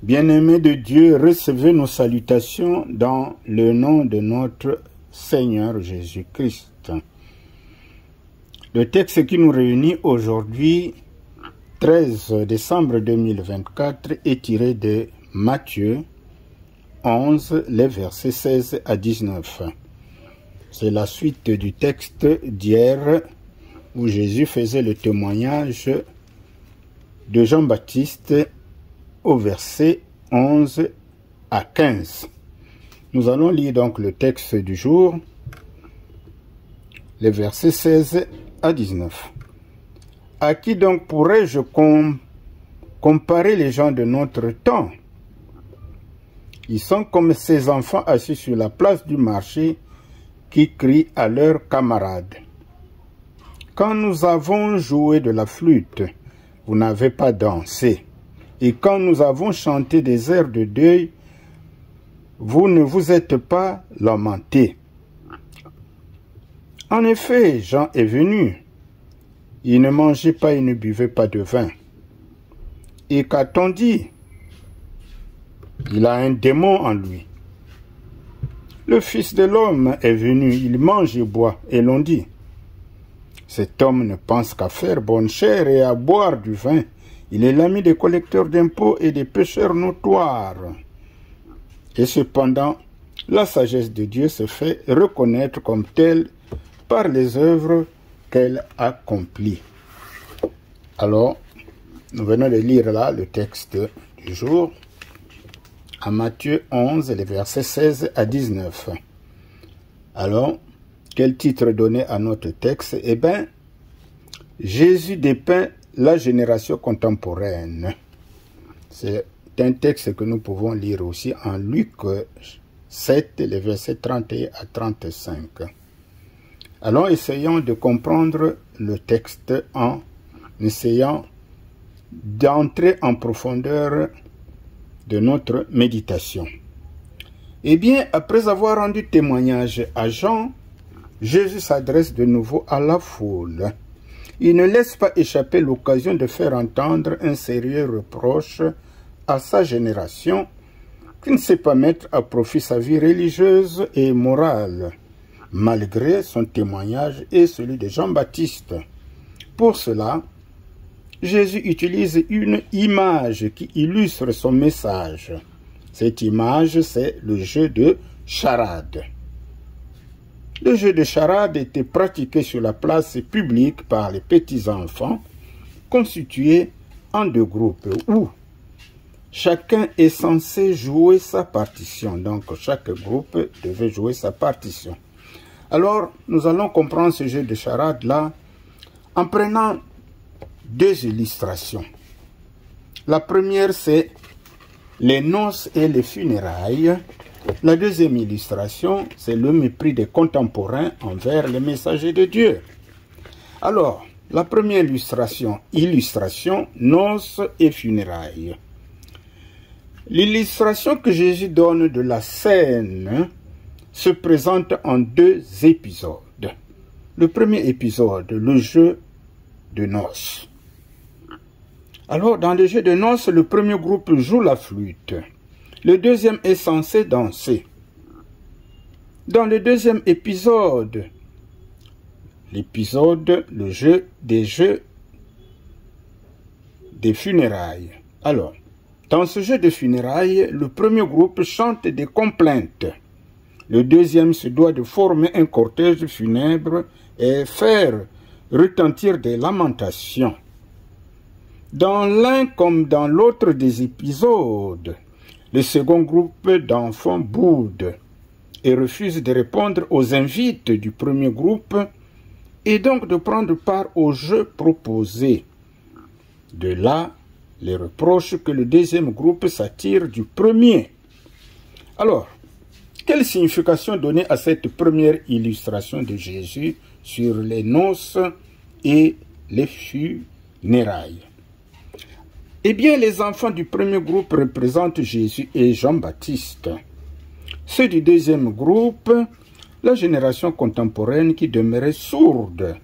Bien-aimés de Dieu, recevez nos salutations dans le nom de notre Seigneur Jésus-Christ. Le texte qui nous réunit aujourd'hui, 13 décembre 2024, est tiré de Matthieu 11, les versets 16 à 19. C'est la suite du texte d'hier où Jésus faisait le témoignage de Jean-Baptiste au verset 11 à 15. Nous allons lire donc le texte du jour, les versets 16 à 19. À qui donc pourrais-je comparer les gens de notre temps? Ils sont comme ces enfants assis sur la place du marché qui crient à leurs camarades. Quand nous avons joué de la flûte, vous n'avez pas dansé. Et quand nous avons chanté des airs de deuil, vous ne vous êtes pas lamentés. En effet, Jean est venu. Il ne mangeait pas et ne buvait pas de vin. Et qu'a-t-on dit? Il a un démon en lui. Le Fils de l'homme est venu, il mange et boit, et l'on dit, cet homme ne pense qu'à faire bonne chère et à boire du vin. Il est l'ami des collecteurs d'impôts et des pécheurs notoires. Et cependant, la sagesse de Dieu se fait reconnaître comme telle par les œuvres qu'elle accomplit. Alors, nous venons de lire là le texte du jour, à Matthieu 11, les versets 16 à 19. Alors, quel titre donner à notre texte? Eh bien, Jésus dépeint la génération contemporaine. C'est un texte que nous pouvons lire aussi en Luc 7, les versets 31 à 35. Alors, essayons de comprendre le texte en essayant d'entrer en profondeur de notre méditation. Eh bien, après avoir rendu témoignage à Jean, Jésus s'adresse de nouveau à la foule. Il ne laisse pas échapper l'occasion de faire entendre un sérieux reproche à sa génération qui ne sait pas mettre à profit sa vie religieuse et morale, malgré son témoignage et celui de Jean-Baptiste. Pour cela, Jésus utilise une image qui illustre son message. Cette image, c'est le jeu de charade. Le jeu de charade était pratiqué sur la place publique par les petits-enfants, constitués en deux groupes où chacun est censé jouer sa partition. Donc, chaque groupe devait jouer sa partition. Alors, nous allons comprendre ce jeu de charade-là en prenant deux illustrations. La première, c'est les noces et les funérailles. La deuxième illustration, c'est le mépris des contemporains envers les messagers de Dieu. Alors, la première illustration, noces et funérailles. L'illustration que Jésus donne de la scène se présente en deux épisodes. Le premier épisode, le jeu de noces. Alors, dans le jeu de noces, le premier groupe joue la flûte. Le deuxième est censé danser. Dans le deuxième épisode, le jeu des funérailles. Alors, dans ce jeu de funérailles, le premier groupe chante des complaintes. Le deuxième se doit de former un cortège funèbre et faire retentir des lamentations. Dans l'un comme dans l'autre des épisodes, le second groupe d'enfants boude et refuse de répondre aux invites du premier groupe et donc de prendre part au jeu proposé. De là, les reproches que le deuxième groupe s'attire du premier. Alors, quelle signification donner à cette première illustration de Jésus sur les noces et les funérailles? Eh bien, les enfants du premier groupe représentent Jésus et Jean-Baptiste. Ceux du deuxième groupe, la génération contemporaine qui demeurait sourde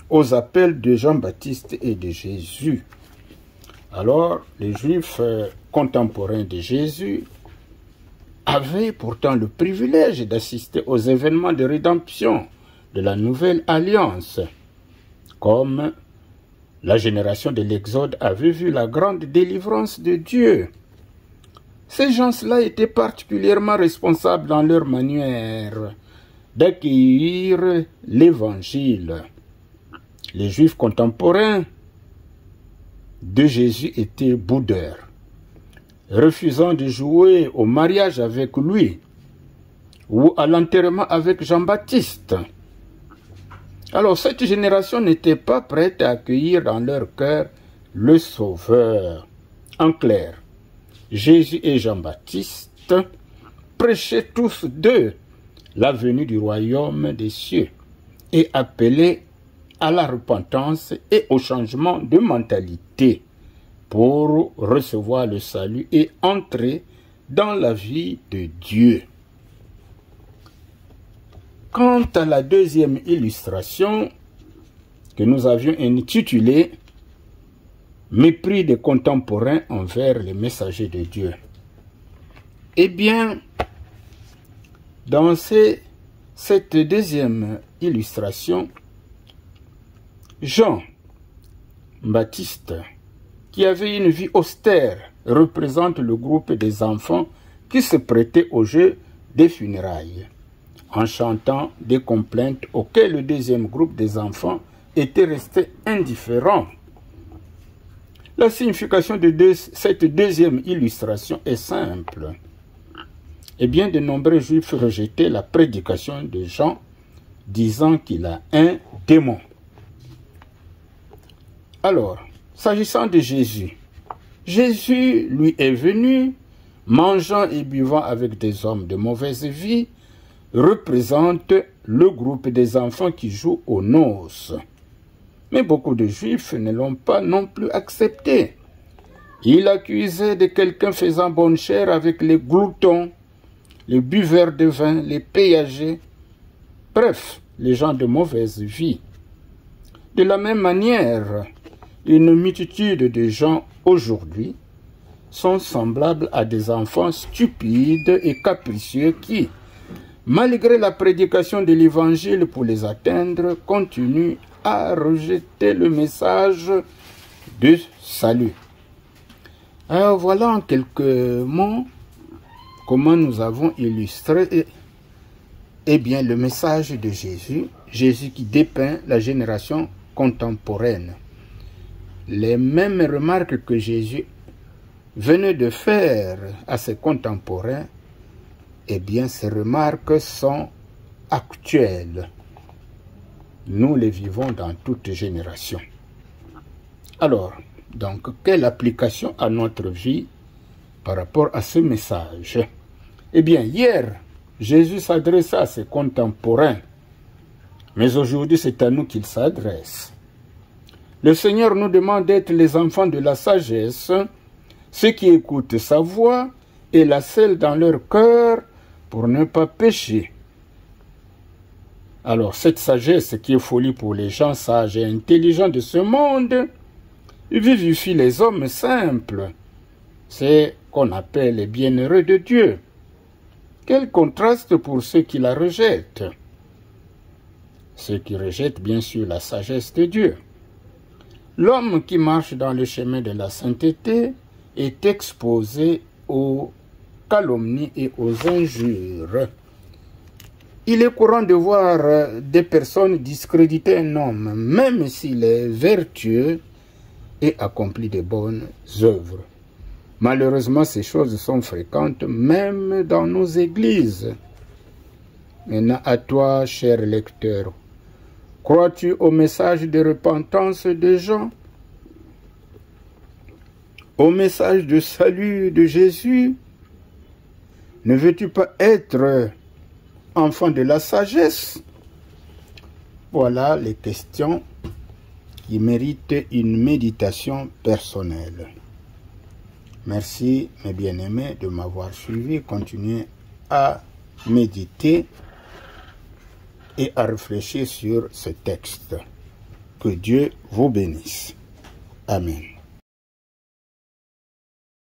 aux appels de Jean-Baptiste et de Jésus. Alors, les Juifs contemporains de Jésus avaient pourtant le privilège d'assister aux événements de rédemption de la nouvelle alliance, comme la génération de l'Exode avait vu la grande délivrance de Dieu. Ces gens-là étaient particulièrement responsables dans leur manière d'accueillir l'Évangile. Les Juifs contemporains de Jésus étaient boudeurs, refusant de jouer au mariage avec lui ou à l'enterrement avec Jean-Baptiste. Alors cette génération n'était pas prête à accueillir dans leur cœur le Sauveur. En clair, Jésus et Jean-Baptiste prêchaient tous deux la venue du royaume des cieux et appelaient à la repentance et au changement de mentalité pour recevoir le salut et entrer dans la vie de Dieu. Quant à la deuxième illustration que nous avions intitulée « Mépris des contemporains envers les messagers de Dieu », eh bien, dans cette deuxième illustration, Jean-Baptiste, qui avait une vie austère, représente le groupe des enfants qui se prêtaient au jeu des funérailles, en chantant des complaintes auxquelles le deuxième groupe des enfants était resté indifférent. La signification de cette deuxième illustration est simple. Et bien de nombreux juifs rejetaient la prédication de Jean, disant qu'il a un démon. Alors, s'agissant de Jésus, Jésus, lui, est venu, mangeant et buvant avec des hommes de mauvaise vie, représente le groupe des enfants qui jouent aux noces. Mais beaucoup de Juifs ne l'ont pas non plus accepté. Il accusait de quelqu'un faisant bonne chère avec les gloutons, les buveurs de vin, les péagers, bref, les gens de mauvaise vie. De la même manière, une multitude de gens aujourd'hui sont semblables à des enfants stupides et capricieux qui, malgré la prédication de l'Évangile pour les atteindre, continuent à rejeter le message de salut. Alors voilà en quelques mots comment nous avons illustré le message de Jésus, Jésus qui dépeint la génération contemporaine. Les mêmes remarques que Jésus venait de faire à ses contemporains, ces remarques sont actuelles. Nous les vivons dans toute génération. Alors, donc, quelle application à notre vie par rapport à ce message? Hier, Jésus s'adressa à ses contemporains, mais aujourd'hui, c'est à nous qu'il s'adresse. Le Seigneur nous demande d'être les enfants de la sagesse, ceux qui écoutent sa voix et la scellent dans leur cœur pour ne pas pécher. Alors, cette sagesse qui est folie pour les gens sages et intelligents de ce monde, vivifie les hommes simples. C'est qu'on appelle les bienheureux de Dieu. Quel contraste pour ceux qui la rejettent. Ceux qui rejettent bien sûr la sagesse de Dieu. L'homme qui marche dans le chemin de la sainteté est exposé aux calomnies et aux injures. Il est courant de voir des personnes discréditer un homme, même s'il est vertueux et accomplit de bonnes œuvres. Malheureusement, ces choses sont fréquentes même dans nos églises. Maintenant, à toi, cher lecteur, crois-tu au message de repentance de Jean? Au message de salut de Jésus? Ne veux-tu pas être enfant de la sagesse? Voilà les questions qui méritent une méditation personnelle. Merci, mes bien-aimés, de m'avoir suivi. Continuez à méditer et à réfléchir sur ce texte. Que Dieu vous bénisse. Amen.